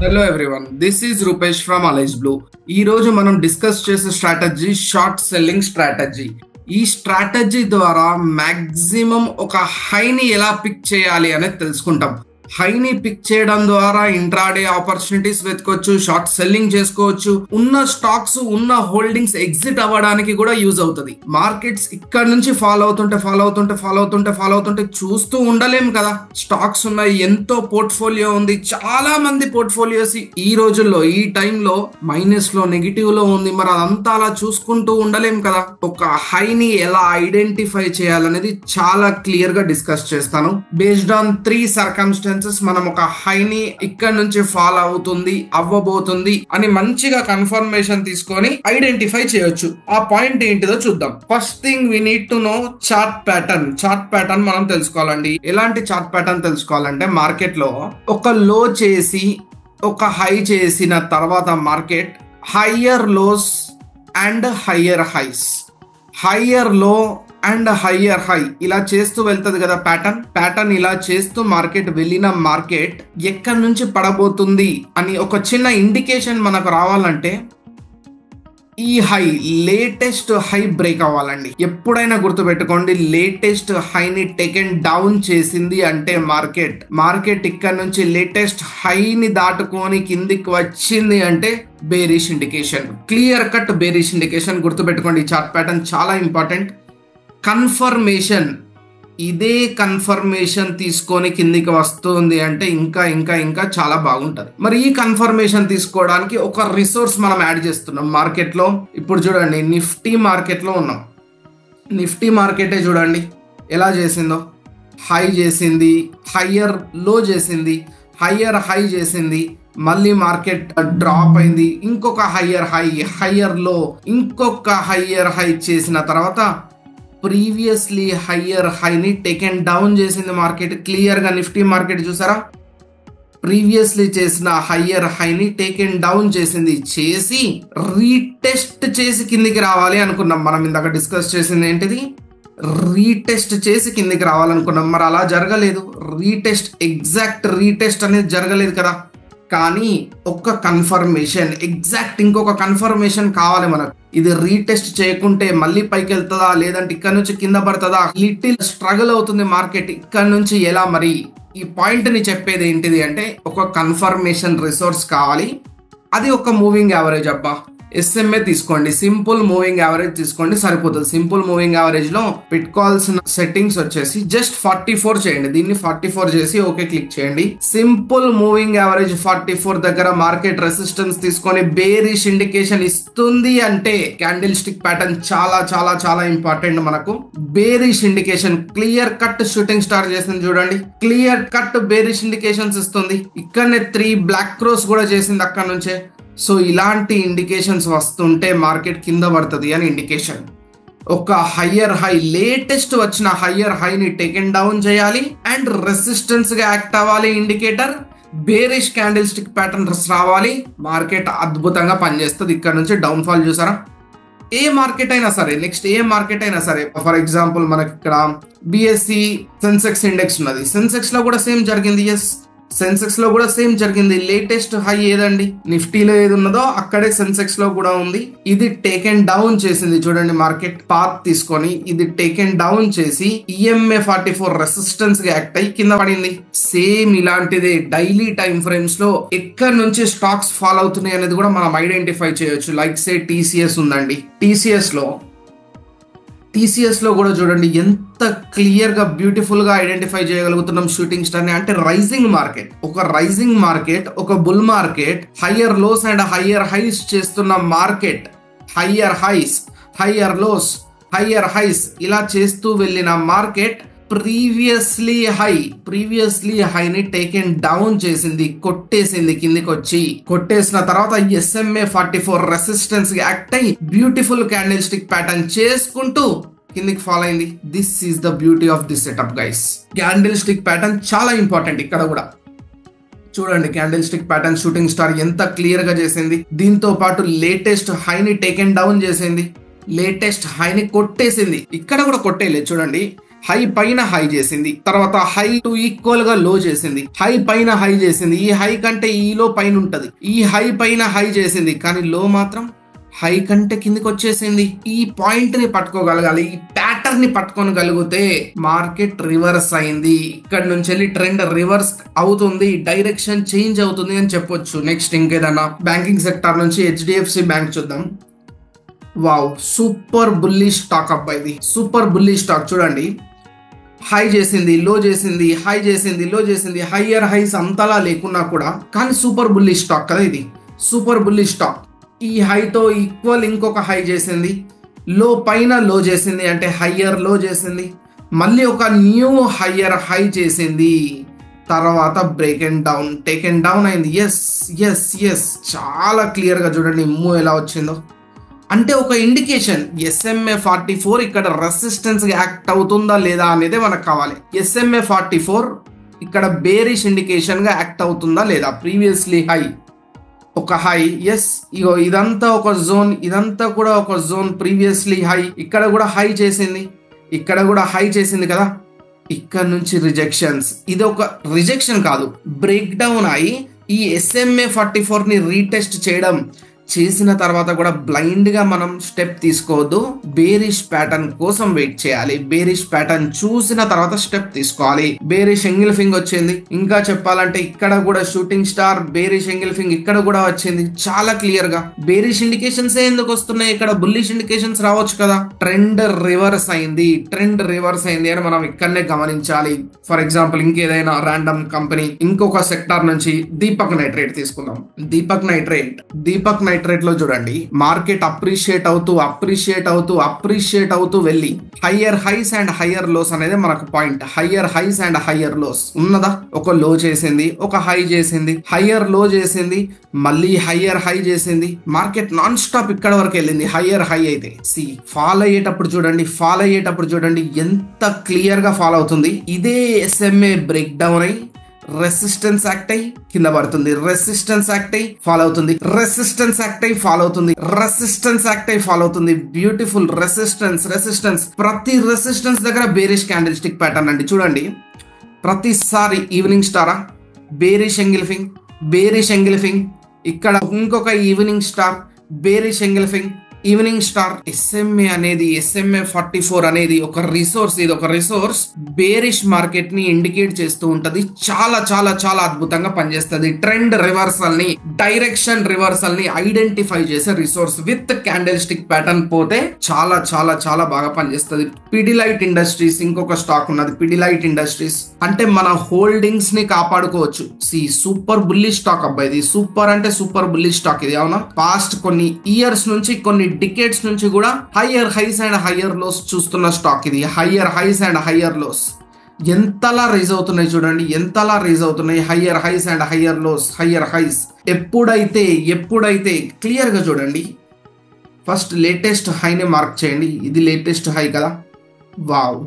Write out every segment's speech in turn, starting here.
Hello everyone, this is Rupesh from Alice Blue. ఈ రోజు మనం డిస్కస్ చేసే స్ట్రాటజీ షార్ట్ సెల్లింగ్ స్ట్రాటజీ. ఈ స్ట్రాటజీ ద్వారా మాక్సిమం ఒక హైని ఎలా పిక్ చేయాలి అనేది తెలుసుకుంటాం. హైని పిక్ చేయడం ద్వారా ఇంట్రాడే ఆపర్చునిటీస్ వెతుకోవచ్చు, షార్ట్ సెల్లింగ్ చేసుకోవచ్చు, ఉన్న స్టాక్స్ ఉన్న హోల్డింగ్స్ ఎగ్జిట్ అవ్వడానికి కూడా యూజ్ అవుతుంది. మార్కెట్స్ ఇక్కడ నుంచి ఫాలో అవుతుంటే చూస్తూ ఉండలేం కదా. స్టాక్స్ ఉన్నాయి, ఎంతో పోర్ట్ఫోలియో ఉంది, చాలా మంది పోర్ట్ఫోలియోస్ ఈ రోజుల్లో ఈ టైంలో మైనస్ లో నెగిటివ్ లో ఉంది. మరి అదంతా అలా చూసుకుంటూ ఉండలేం కదా. ఒక హైని ఎలా ఐడెంటిఫై చేయాలనేది చాలా క్లియర్ గా డిస్కస్ చేస్తాను. బేస్డ్ ఆన్ 3 సర్కమ్స్టెన్సెస్ మనం ఒక హైని ఇక్కడ నుంచి ఫాలో అవుతుంది, అవ్వబోతుంది అని మంచిగా కన్ఫర్మేషన్ తీసుకొని ఐడెంటిఫై చేయొచ్చు. ఆ పాయింట్ ఏంటిదో చూద్దాం. First thing we need to know chart pattern మనం తెలుసుకోవాలండి. ఎలాంటి చార్ట్ ప్యాటర్న్ తెలుసుకోవాలంటే, మార్కెట్ లో ఒక లో చేసి ఒక హై చేసిన తర్వాత market higher lows and higher highs, higher low and higher high ఇలా చేస్తూ వెళ్తుంది కదా. ప్యాటర్న్ ఇలా చేస్తూ మార్కెట్ వెళ్ళిన మార్కెట్ ఎక్కడి నుంచి పడబోతుంది అని ఒక చిన్న ఇండికేషన్ మనకు రావాలంటే ఈ హై లేటెస్ట్ హై బ్రేక్ అవ్వాలండి. ఎప్పుడైనా గుర్తుపెట్టుకోండి, లేటెస్ట్ హైని టేకెన్ డౌన్ చేసింది అంటే మార్కెట్ ఇక్కడ నుంచి లేటెస్ట్ హైని దాటుకొని కిందికి వచ్చింది అంటే bearish indication, clear cut bearish indication. గుర్తుపెట్టుకోండి, ఈ చార్ట్ ప్యాటర్న్ చాలా ఇంపార్టెంట్. కన్ఫర్మేషన్, ఇదే కన్ఫర్మేషన్ తీసుకొని కిందికి వస్తుంది అంటే ఇంకా ఇంకా ఇంకా చాలా బాగుంటది. మరి ఈ కన్ఫర్మేషన్ తీసుకోవడానికి ఒక రిసోర్స్ మనం యాడ్ చేస్తున్నాం మార్కెట్ లో. ఇప్పుడు చూడండి, నిఫ్టీ మార్కెట్ లో ఉన్నాం. నిఫ్టీ మార్కెటే చూడండి ఎలా చేసిందో. హై చేసింది, హయ్యర్ లో చేసింది, హయ్యర్ హై చేసింది, మళ్ళీ మార్కెట్ డ్రాప్ అయింది, ఇంకొక హయ్యర్ లో, ఇంకొక హయ్యర్ హై చేసిన తర్వాత ప్రీవియస్లీ హయ్యర్ హైని టేకెన్ డౌన్ చేసింది మార్కెట్. క్లియర్ గా నిఫ్టీ మార్కెట్ చూసారా, ప్రీవియస్లీ చేసిన హయ్యర్ హైని టేకెన్ డౌన్ చేసి రీటెస్ట్ చేసి కిందికి రావాలి అనుకున్నాం. మనం ఇందాక డిస్కస్ చేసింది ఏంటిది, రీటెస్ట్ చేసి కిందికి రావాలనుకున్నాం. మరి అలా జరగలేదు. ఎగ్జాక్ట్ రీటెస్ట్ అనేది జరగలేదు కదా. కానీ ఒక్క కన్ఫర్మేషన్, ఎగ్జాక్ట్ ఇంకొక కన్ఫర్మేషన్ కావాలి మనకు. ఇది రీటెస్ట్ చేయకుంటే మళ్ళీ పైకి వెళ్తుందా, లేదంటే ఇక్కడ నుంచి కింద పడుతుందా, లిటిల్ స్ట్రగుల్ అవుతుంది మార్కెట్. ఇక్కడ నుంచి ఎలా, మరి ఈ పాయింట్ ని చెప్పేది ఏంటిది అంటే, ఒక కన్ఫర్మేషన్ రిసోర్స్ కావాలి. అది ఒక మూవింగ్ యావరేజ్ అబ్బా. SMA తీసుకోండి, సింపుల్ మూవింగ్ యావరేజ్ తీసుకోండి, సరిపోతుంది. సింపుల్ మూవింగ్ యావరేజ్ లో పెట్టుకోవాల్సిన సెట్టింగ్స్ వచ్చేసి జస్ట్ 44 చేయండి. దీన్ని 44 చేసి ఓకే క్లిక్ చేయండి. సింపుల్ మూవింగ్ యావరేజ్ 44 దగ్గర మార్కెట్ రెసిస్టెన్స్ తీసుకొని బేరిష్ ఇండికేషన్ ఇస్తుంది అంటే క్యాండిల్ స్టిక్ ప్యాటర్న్ చాలా చాలా చాలా ఇంపార్టెంట్ మనకు. Bearish indication clear cut shooting star చేసింది చూడండి, క్లియర్ కట్ బేరిష్ ఇండికేషన్స్ ఇస్తుంది. ఇక్కడనే 3 బ్లాక్ క్రోస్ కూడా చేసింది అక్కడ నుంచే. సో ఇలాంటి ఇండికేషన్స్ వస్తుంటే మార్కెట్ కింద పడుతుంది అని ఇండికేషన్. ఒక హయ్యర్ హై, లేటెస్ట్ వచ్చిన హయ్యర్ హైని టేకెన్ డౌన్ చేయాలి అండ్ రెసిస్టెన్స్ గా యాక్ట్ అవ్వాలి indicator. Bearish candle stick pattern రావాలి, మార్కెట్ అద్భుతంగా పనిచేస్తుంది. ఇక్కడ నుంచి డౌన్ ఫాల్ చూసారా. ఏ మార్కెట్ అయినా సరే, నెక్స్ట్ ఏ మార్కెట్ అయినా సరే, ఫర్ ఎగ్జాంపుల్ మనకి ఇక్కడ BSE సెన్సెక్స్ ఇండెక్స్ ఉన్నది. సెన్సెక్స్ లో కూడా సేమ్ జరిగింది. సెన్సెక్స్ లో కూడా సేమ్ జరిగింది. లేటెస్ట్ హై ఏదండి, నిఫ్టీలో ఏది ఉన్నదో అక్కడే సెన్సెక్స్ లో కూడా ఉంది. ఇది టేకెన్ డౌన్ చేసింది చూడండి, మార్కెట్ పాత్ తీసుకొని ఇది టేకెన్ డౌన్ చేసి EMA 44 రెసిస్టెన్స్ గా యాక్ట్ అయ్యి కింద పడింది. సేమ్ ఇలాంటిదే డైలీ టైం ఫ్రేమ్స్ లో ఎక్కడి నుంచి స్టాక్స్ ఫాల్ అవుతున్నాయి అనేది కూడా మనం ఐడెంటిఫై చేయొచ్చు. లైక్ సే TCS ఉందండి, TCS లో కూడా చూడండి ఎంత క్లియర్ గా బ్యూటిఫుల్ గా ఐడెంటిఫై చేయగలుగుతున్నాం షూటింగ్ స్టార్ ని. అంటే రైజింగ్ మార్కెట్, ఒక bull market, higher lows and higher highs చేస్తున్న market, higher highs, higher lows, higher highs ఇలా చేస్తూ వెళ్ళిన మార్కెట్ ప్రీవియస్లీ హైని టేకెన్ డౌన్ చేసింది, కొట్టేసింది కిందికి వచ్చి. కొట్టేసిన తర్వాత SMA 44 రెసిస్టెన్స్ యాక్ట్ అయ్యి బ్యూటిఫుల్ క్యాండిల్ స్టిక్ ప్యాటర్న్ చేసుకుంటూ కిందికి ఫాలో అయింది. This is the beauty of this setup guys. Candle stick pattern చాలా ఇంపార్టెంట్. ఇక్కడ కూడా చూడండి, candle stick pattern shooting star ఎంత క్లియర్ గా చేసింది. దీంతో పాటు లేటెస్ట్ హైని టేకెన్ డౌన్ చేసింది, లేటెస్ట్ హైని కొట్టేసింది. ఇక్కడ కూడా కొట్టేయలేదు చూడండి, హై పైన హై చేసింది, తర్వాత హై టు ఈక్వల్ గా లో చేసింది, హై పైన హై చేసింది, ఈ హై కంటే ఈ లో పైన ఉంటది, ఈ హై పైన హై చేసింది కానీ లో మాత్రం హై కంటే కిందికి వచ్చేసింది. ఈ పాయింట్ ని పట్టుకోగలగాలి, ఈ ప్యాటర్న్ ని పట్టుకోగలిగితే మార్కెట్ రివర్స్ అయింది, ఇక్కడ నుంచి వెళ్ళి ట్రెండ్ రివర్స్ అవుతుంది, డైరెక్షన్ చేంజ్ అవుతుంది అని చెప్పొచ్చు. నెక్స్ట్ ఇంకేదన్నా బ్యాంకింగ్ సెక్టార్ నుంచి హెచ్డిఎఫ్సి బ్యాంక్ చూద్దాం. వావ్, సూపర్ బుల్లిష్ స్టాక్ అబ్బా, ఇది సూపర్ బుల్లిష్ స్టాక్. చూడండి, హై చేసింది, లో చేసింది, హై చేసింది, లో చేసింది, హయ్యర్ హైస్ అంతలా లేకున్నా కూడా కానీ సూపర్ బుల్లిష్ స్టాక్ కదా ఇది, సూపర్ బుల్లిష్ స్టాక్. ఈ హైతో ఈక్వల్ ఇంకొక హై చేసింది, లో పైన లో చేసింది అంటే హయ్యర్ లో చేసింది, మళ్ళీ ఒక న్యూ హయ్యర్ హై చేసింది, తర్వాత break and down, take and down అయింది. ఎస్ ఎస్ ఎస్, చాలా క్లియర్ గా చూడండి మూవ్ ఎలా వచ్చిందో. అంటే ఒక ఇండికేషన్ SMA 44 ఇక్కడ రెసిస్టెన్స్ యాక్ట్ అవుతుందా లేదా అనేది మనకు కావాలి. SMA 44 ఇక్కడ బేరిష్ ఇండికేషన్ గా యాక్ట్ అవుతుందా లేదా. ప్రీవియస్లీ హై, ఒక హై, ఎస్ ఇగో ఇదంతా ఒక జోన్, ఇదంతా కూడా ఒక జోన్. ప్రీవియస్లీ హై, ఇక్కడ కూడా హై చేసింది, ఇక్కడ కూడా హై చేసింది కదా, ఇక్కడ నుంచి రిజెక్షన్స్. ఇది ఒక రిజెక్షన్ కాదు, బ్రేక్ డౌన్ అయి ఈ SMA 44 ని రీటెస్ట్ చేయడం, చేసిన తర్వాత కూడా బ్లైండ్ గా మనం స్టెప్ తీసుకోవద్దు, బేరిష్ ప్యాటర్న్ కోసం వెయిట్ చేయాలి, బేరిష్ ప్యాటర్న్ చూసిన తర్వాత స్టెప్ తీసుకోవాలి. బేరిష్ ఎంగిల్ఫింగ్ వచ్చింది, ఇంకా చెప్పాలంటే ఇక్కడ కూడా షూటింగ్ స్టార్ బేరిష్ ఎంగిల్ఫింగ్ ఇక్కడ కూడా వచ్చింది, చాలా క్లియర్ గా. బేరిష్ ఇండికేషన్స్ ఎందుకు వస్తున్నాయి, ఇక్కడ బుల్లిష్ ఇండికేషన్స్ రావచ్చు కదా. ట్రెండ్ రివర్స్ అయింది, ట్రెండ్ రివర్స్ అయింది అని మనం ఇక్కడనే గమనించాలి. ఫర్ ఎగ్జాంపుల్ ఇంకేదైనా ర్యాండమ్ కంపెనీ, ఇంకొక సెక్టార్ నుంచి దీపక్ నైట్రేట్ తీసుకుందాం. దీపక్ నైట్రేట్ లో చూడండి, మార్కెట్ అప్రిషియేట్ అవుతూ వెళ్ళి higher highs and higher lows అనేది మనకు point. Higher highs and higher lows ఉన్నదా, ఒక లో చేసింది, ఒక హై చేసింది, హయ్యర్ లో చేసింది, మళ్ళీ హయ్యర్ హై చేసింది, మార్కెట్ నాన్ స్టాప్ ఇక్కడ వరకు వెళ్ళింది హయ్యర్ హై. అయితే ఫాల్ అయ్యేటప్పుడు చూడండి ఎంత క్లియర్ గా ఫాల్ అవుతుంది. ఇదే SMA బ్రేక్ డౌన్ అయి రెసిస్టెన్స్ యాక్ట్ అయి కింద పడుతుంది, రెసిస్టెన్స్ యాక్ట్ అయి ఫాలో అవుతుంది, రెసిస్టెన్స్ యాక్ట్ అయి ఫాలో అవుతుంది, రెసిస్టెన్స్ యాక్ట్ అయి ఫాలో అవుతుంది. Beautiful resistance. ప్రతి రెసిస్టెన్స్ దగ్గర బేరిష్ క్యాండిల్ స్టిక్ ప్యాటర్న్ అండి. చూడండి, ప్రతిసారి ఈవినింగ్ స్టారా, బేరిష్ ఎంగిల్ఫింగ్, ఇక్కడ ఇంకొక evening star, bearish engulfing, evening star. SMA 44 అనేది ఒక రిసోర్స్, ఇది ఒక రిసోర్స్ బేరిష్ మార్కెట్ ని ఇండికేట్ చేస్తూ ఉంటది. చాలా చాలా చాలా అద్భుతంగా పనిచేస్తుంది. ట్రెండ్ రివర్సల్ ని, డైరెక్షన్ రివర్సల్ ని ఐడెంటిఫై చేసే resource with candle stick pattern పోతే చాలా చాలా చాలా బాగా పనిచేస్తుంది. పిడిలైట్ ఇండస్ట్రీస్ ఇంకొక స్టాక్ ఉన్నది, పిడిలైట్ ఇండస్ట్రీస్. అంటే మన హోల్డింగ్స్ ని కాపాడుకోవచ్చు. సూపర్ బుల్లిష్ స్టాక్ అబ్బా, ఇది సూపర్ అంటే సూపర్ బుల్లిష్ స్టాక్ ఇది. అవునా, పాస్ట్ కొన్ని ఇయర్స్ నుంచి, కొన్ని డికేట్స్ నుంచి కూడా higher highs and higher lows చూస్తున్న స్టాక్ ఇది. Higher highs and higher lows ఎంతలా రైజ్ అవుతున్నాయి చూడండి, ఎంతలా రైజ్ అవుతున్నాయి. Higher highs and higher lows, higher highs ఎప్పుడైతే క్లియర్ గా చూడండి. ఫస్ట్ లేటెస్ట్ హైని మార్క్ చేయండి, ఇది లేటెస్ట్ హై కదా. Wow,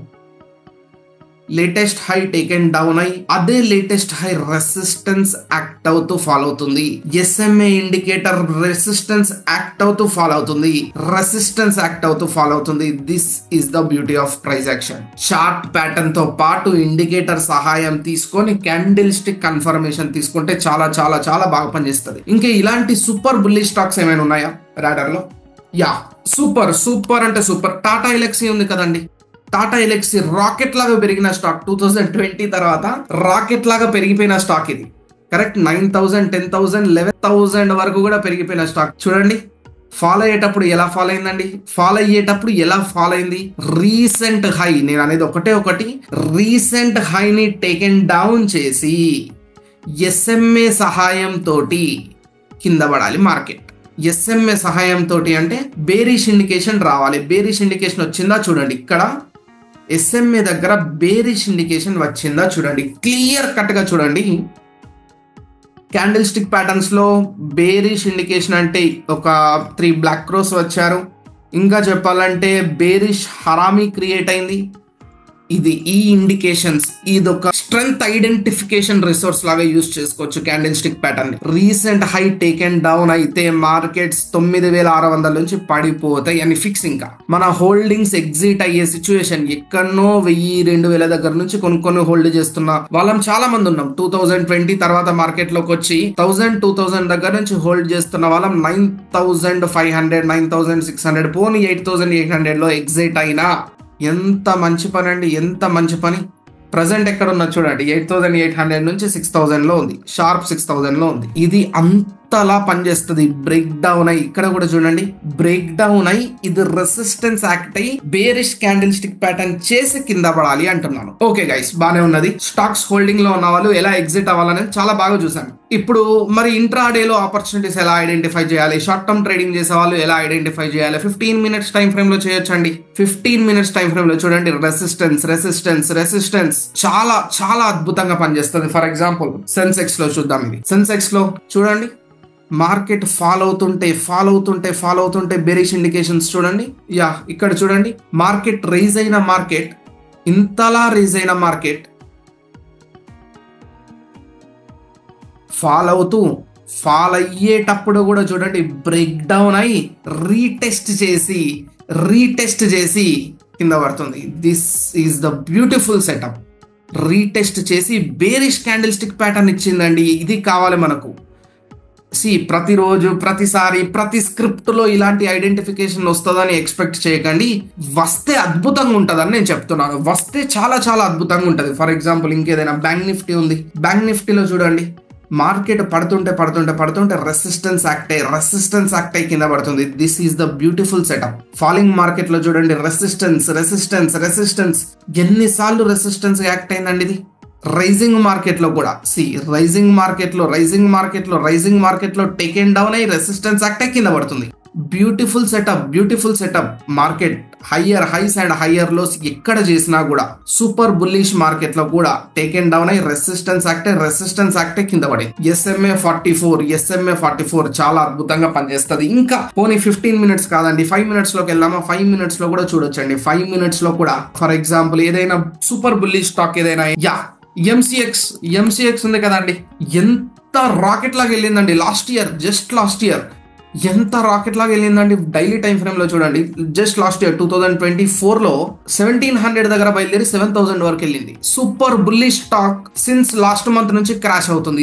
latest high taken down అయి అదే లేటెస్ట్ హై రెసిస్టెన్స్ యాక్ట్ అవుతూ ఫాలో అవుతుంది. SMA ఇండికేటర్ రెసిస్టెన్స్ యాక్ట్ అవుతూ ఫాలో అవుతుంది. This is the beauty of price action. Chart pattern తో పాటు ఇండికేటర్ సహాయం తీసుకొని క్యాండిల్ స్టిక్ కన్ఫర్మేషన్ తీసుకుంటే చాలా చాలా చాలా బాగా పనిచేస్తుంది. ఇంకా ఇలాంటి సూపర్ బుల్లిష్ స్టాక్స్ ఏమైనా ఉన్నాయా రాడర్ లో? యా, సూపర్ అంటే సూపర్. టాటా ఎలక్సీ ఉంది కదండి, టాటా ఎలక్సీ రాకెట్ లాగా పెరిగిన స్టాక్. 2020 తర్వాత రాకెట్ లాగా పెరిగిపోయిన స్టాక్ ఇది. కరెక్ట్, 9,000, 10,000, 11,000 వరకు కూడా పెరిగిపోయిన స్టాక్. చూడండి, ఫాలో అయ్యేటప్పుడు ఎలా ఫాలో అయింది. రీసెంట్ హై, నేను అనేది ఒకటి రీసెంట్ హైని టేకెన్ డౌన్ చేసి SMA సహాయం తోటి కింద పడాలి మార్కెట్. SMA సహాయం తోటి అంటే బేరిష్ ఇండికేషన్ రావాలి. బేరిష్ ఇండికేషన్ వచ్చిందా చూడండి, ఇక్కడ SMA దగ్గర బేరిష్ ఇండికేషన్ వచ్చిందా చూడండి, క్లియర్ కట్ గా చూడండి. క్యాండిల్ స్టిక్ ప్యాటర్న్స్ లో బేరిష్ ఇండికేషన్ అంటే ఒక 3 బ్లాక్ క్రోస్ వచ్చారు. ఇంకా చెప్పాలంటే బేరిష్ హరామీ క్రియేట్ అయింది. ఇది ఈ ఇండికేషన్స్ ఇది ఒక స్ట్రెంగ్త్ ఐడెంటిఫికేషన్ రిసోర్స్ లాగా యూజ్ చేసుకోవచ్చు candle stick pattern. Recent high taken down అయితే మార్కెట్స్ 9600 నుంచి పడిపోతాయి అని ఫిక్స్. ఇంకా మన హోల్డింగ్స్ ఎగ్జిట్ అయ్యే సిచ్యువేషన్ ఎక్కడనో 1000-2000 దగ్గర నుంచి కొనుక్కొని హోల్డ్ చేస్తున్న వాళ్ళం చాలా మంది ఉన్నాం. 2020 తర్వాత మార్కెట్ లోకి వచ్చి 1000-2000 దగ్గర నుంచి హోల్డ్ చేస్తున్న వాళ్ళం 9500 9600 పోనీ 8800 లో ఎగ్జిట్ అయినా ఎంత మంచి పని అండి, ఎంత మంచి పని. ప్రజెంట్ ఎక్కడ ఉన్నా చూడండి 8800 నుంచి 6000 లో ఉంది, షార్ప్ 6000 లో ఉంది. ఇది అంతలా పనిచేస్తుంది. బ్రేక్ డౌన్ అయ్యి ఇక్కడ కూడా చూడండి బ్రేక్ డౌన్ అయ్యి ఇది రెసిస్టెన్స్ యాక్ట్ అయ్యి బేరిష్ క్యాండిల్ స్టిక్ ప్యాటర్న్ చేసి కింద పడాలి అంటున్నాను. ఓకే గైస్, బానే ఉన్నది. స్టాక్స్ హోల్డింగ్ లో ఉన్న వాళ్ళు ఎలా ఎగ్జిట్ అవ్వాలని చాలా బాగా చూసాను. ఇప్పుడు మరి ఇంట్రాడే లో ఆపర్చునిటీస్ ఎలా ఐడెంటిఫై చేయాలి, షార్ట్ టర్మ్ ట్రేడింగ్ చేసే వాళ్ళు ఎలా ఐడెంటిఫై చేయాలి, 15 మినిట్స్ టైం ఫ్రేమ్ లో చేయొచ్చండి. 15 మినిట్స్ టైం ఫ్రేమ్ లో చూడండి రెసిస్టెన్స్ రెసిస్టెన్స్ రెసిస్టెన్స్ చాలా చాలా అద్భుతంగా పనిచేస్తుంది. ఫర్ ఎగ్జాంపుల్ సెన్సెక్స్ లో చూద్దాం. ఇది సెన్సెక్స్ లో చూడండి మార్కెట్ ఫాలో అవుతుంటే బేరిష్ ఇండికేషన్స్ చూడండి. యా ఇక్కడ చూడండి మార్కెట్ రైజ్ అయిన మార్కెట్ ఇంతలా రైజ్ అయిన మార్కెట్ ఫాల్ అయ్యేటప్పుడు కూడా చూడండి బ్రేక్ డౌన్ అయి రీటెస్ట్ చేసి కింద పడుతుంది. This is the beautiful setup. Retest చేసి బేరిష్ క్యాండిల్ స్టిక్ ప్యాటర్న్ ఇచ్చిందండి. ఇది కావాలి మనకు. ప్రతిరోజు ప్రతిసారి ప్రతి స్క్రిప్ట్ లో ఇలాంటి ఐడెంటిఫికేషన్ వస్తుందని ఎక్స్పెక్ట్ చేయకండి. వస్తే అద్భుతంగా ఉంటుందని నేను చెప్తున్నాను. వస్తే చాలా చాలా అద్భుతంగా ఉంటుంది. ఫర్ ఎగ్జాంపుల్ ఇంకేదైనా బ్యాంక్ నిఫ్టీ ఉంది. బ్యాంక్ నిఫ్టీలో చూడండి మార్కెట్ పడుతుంటే రెసిస్టెన్స్ యాక్ట్ అయ్యి కింద పడుతుంది. This is the beautiful setup. Falling market లో చూడండి రెసిస్టెన్స్ ఎన్నిసార్లు రెసిస్టెన్స్ యాక్ట్ అయిందండి. ఇది రైజింగ్ మార్కెట్ లో కూడా రైజింగ్ మార్కెట్ లో టేకెన్ డౌన్ అయ్యి రెసిస్టెన్స్ యాక్ట్ అయ్యి కింద పడుతుంది. Beautiful setup. Market higher highs and higher lows ఎక్కడ చేసినా కూడా సూపర్ బుల్లిష్ మార్కెట్ లో కూడా టేకెన్ డౌన్ అయ్యి రెసిస్టెన్స్ యాక్ట్ కింద పడి SMA 44 చాలా అద్భుతంగా పనిచేస్తుంది. ఇంకా పోనీ 15 మినిట్స్ కాదండి 5 మినిట్స్ లోకి వెళ్దామా. 5 మినిట్స్ లో కూడా చూడొచ్చండి. 5 మినిట్స్ లో కూడా ఫర్ ఎగ్జాంపుల్ ఏదైనా సూపర్ బుల్లిష్ స్టాక్ ఏదైనా ఎంసీఎక్స్ ఉంది కదండి, ఎంత రాకెట్ లాగా వెళ్ళిందండి లాస్ట్ ఇయర్ ఎంత రాకెట్ లాగా వెళ్ళిందండి. డైలీ టైం ఫ్రేమ్ లో చూడండి జస్ట్ లాస్ట్ ఇయర్ 2024 లో 1700 దగ్గర బయలుదేరి 7000 వరకు వెళ్ళింది. Super bullish stock since last month నుంచి క్రాష్ అవుతుంది.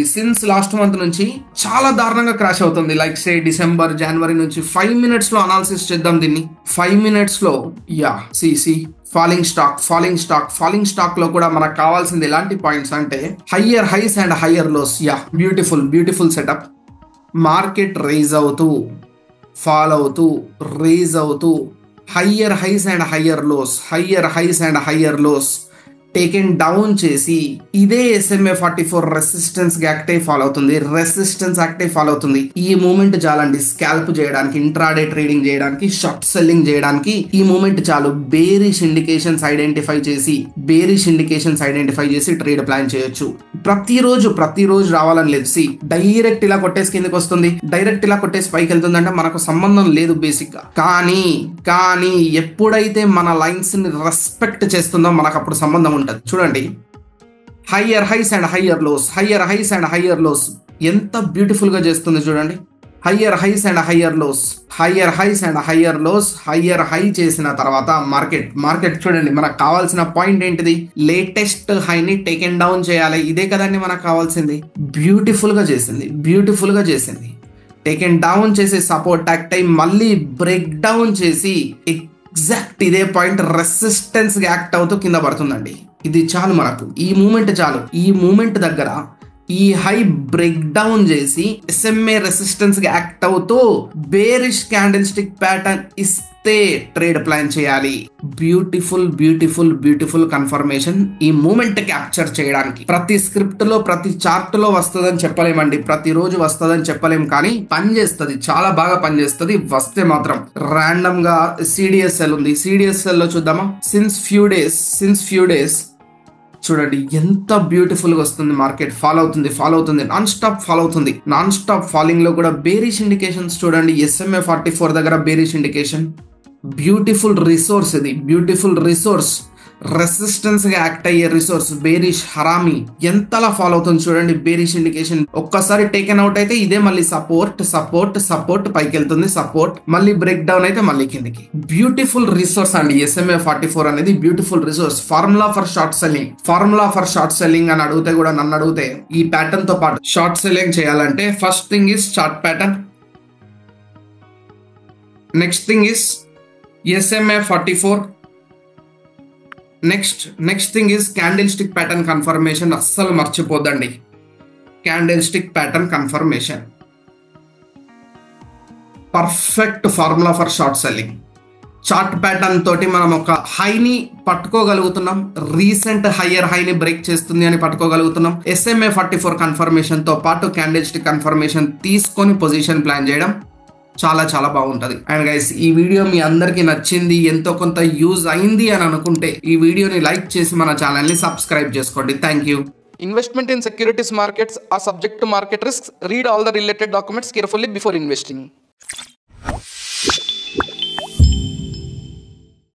చాలా దారుణంగా క్రాష్ అవుతుంది. లైక్ సే డిసెంబర్ జనవరి నుంచి. 5 మినిట్స్ లో అనాలిసిస్ చేద్దాం దీన్ని. 5 మినిట్స్ లో ఫాలింగ్ స్టాక్ లో కూడా మనకు కావాల్సింది ఎలాంటి పాయింట్స్ అంటే higher highs and higher lows. Beautiful setup. Market rise అవుతూ ఫాల్ అవుతూ రైజ్ అవుతూ higher highs and higher lows taken down చేసి ఇదే SMA 44 రెసిస్టెన్స్ యాక్ట్ అయి ఫాలో అవుతుంది. ఈ మూమెంట్ చాలండి స్కాల్ప్ చేయడానికి, ఇంట్రాడే ట్రేడింగ్ చేయడానికి, షార్ట్ సెల్లింగ్ చేయడానికి. ఈ మూమెంట్ చాలు. బేరిష్ ఇండికేషన్స్ ఐడెంటిఫై చేసి ట్రేడ్ ప్లాన్ చేయొచ్చు. ప్రతిరోజు రావాలని లేదు. డైరెక్ట్ ఇలా కొట్టేసి కిందకి వస్తుంది, డైరెక్ట్ ఇలా కొట్టేసి పైకి వెళ్తుంది అంటే మనకు సంబంధం లేదు బేసిక్ గా. కానీ ఎప్పుడైతే మన లైన్స్ ని రెస్పెక్ట్ చేస్తుందో మనకు అప్పుడు సంబంధం ఉంటుంది. చూడండి higher highs and higher lows ఎంత బ్యూటిఫుల్ గా చేస్తుంది చూడండి. Higher highs and higher high చేసిన తర్వాత మార్కెట్ చూడండి మనకు కావాల్సిన పాయింట్ ఏంటిది, లేటెస్ట్ హైని టేకెన్ డౌన్ చేయాలి. ఇదే కదండి మనకు కావాల్సింది. బ్యూటిఫుల్ గా చేసింది. టేకెన్ డౌన్ చేసి సపోర్ట్ యాక్ట్ అయి మళ్ళీ బ్రేక్ డౌన్ చేసి ఎగ్జాక్ట్ ఇదే పాయింట్ రెసిస్టెన్స్ యాక్ట్ అవుతూ కింద పడుతుందండి. ఇది చాలు మనకు. ఈ మూమెంట్ దగ్గర ఈ హై బ్రేక్ డౌన్ చేసి SMA రెసిస్టెన్స్ యాక్ట్ అవుతూ బేరిష్ క్యాండిల్ స్టిక్ ప్యాటర్న్ ఇస్తే ట్రేడ్ ప్లాన్ చేయాలి. Beautiful confirmation. ఈ మూమెంట్ క్యాప్చర్ చేయడానికి ప్రతి స్క్రిప్ట్ లో ప్రతి చార్ట్ లో వస్తుందని చెప్పలేమండి, ప్రతిరోజు వస్తుందని చెప్పలేం, కానీ పనిచేస్తుంది, చాలా బాగా పనిచేస్తుంది. వస్తే మాత్రం ర్యాండమ్ గా CDSL ఉంది. CDSL లో చూద్దామా. సిన్స్ ఫ్యూ డేస్ చూడండి ఎంత బ్యూటిఫుల్ గా వస్తుంది. మార్కెట్ ఫాలో అవుతుంది నాన్ స్టాప్ ఫాలింగ్ లో కూడా బేరిష్ ఇండికేషన్స్ చూడండి. SMA 44 దగ్గర bearish indication. Beautiful resource. Resistance గా యాక్ట్ అయ్యే రిసోర్స్ బేరిష్ హరామి ఎంతలా ఫాలో అవుతుంది చూడండి. బేరిష్ ఇండికేషన్ ఒక్కసారి టేకెన్ అవుట్ అయితే ఇదే మళ్ళీ సపోర్ట్ సపోర్ట్ సపోర్ట్ పైకి వెళ్తుంది, సపోర్ట్ మళ్ళీ బ్రేక్ డౌన్ అయితే మళ్ళీ కిందికి. బ్యూటిఫుల్ రిసోర్స్ అండి SMA44 అనేది. Beautiful resource. Formula for short selling, formula for short selling అని అడిగితే కూడా, నన్ను అడిగితే ఈ ప్యాటర్న్ తో పాటు షార్ట్ సెల్లింగ్ చేయాలంటే first thing is chart pattern, next thing is SMA44, next thing is candle stick pattern confirmation. అస్సలు మర్చిపోద్దండి, candle stick pattern confirmation perfect formula for short selling. Chart pattern తోటి మనం ఒక హైని పట్టుకోగలుగుతున్నాం, రీసెంట్ హయ్యర్ హైని break చేస్తుంది అని పట్టుకోగలుగుతున్నాం. SMA44 కన్ఫర్మేషన్ తో పాటు క్యాండిల్ స్టిక్ కన్ఫర్మేషన్ తీసుకొని పొజిషన్ ప్లాన్ చేయడం చాలా చాలా బాగుంటది. అండ్ గైస్, ఈ వీడియో మీ అందరికి నచ్చింది, ఎంతో కొంత యూజ్ అయింది అని అనుకుంటే ఈ వీడియోని లైక్ చేసి మన ఛానల్ ని సబ్స్క్రైబ్ చేసుకోండి. Thank you. Investment in securities markets are subject to market risks. Read all the related documents carefully before investing.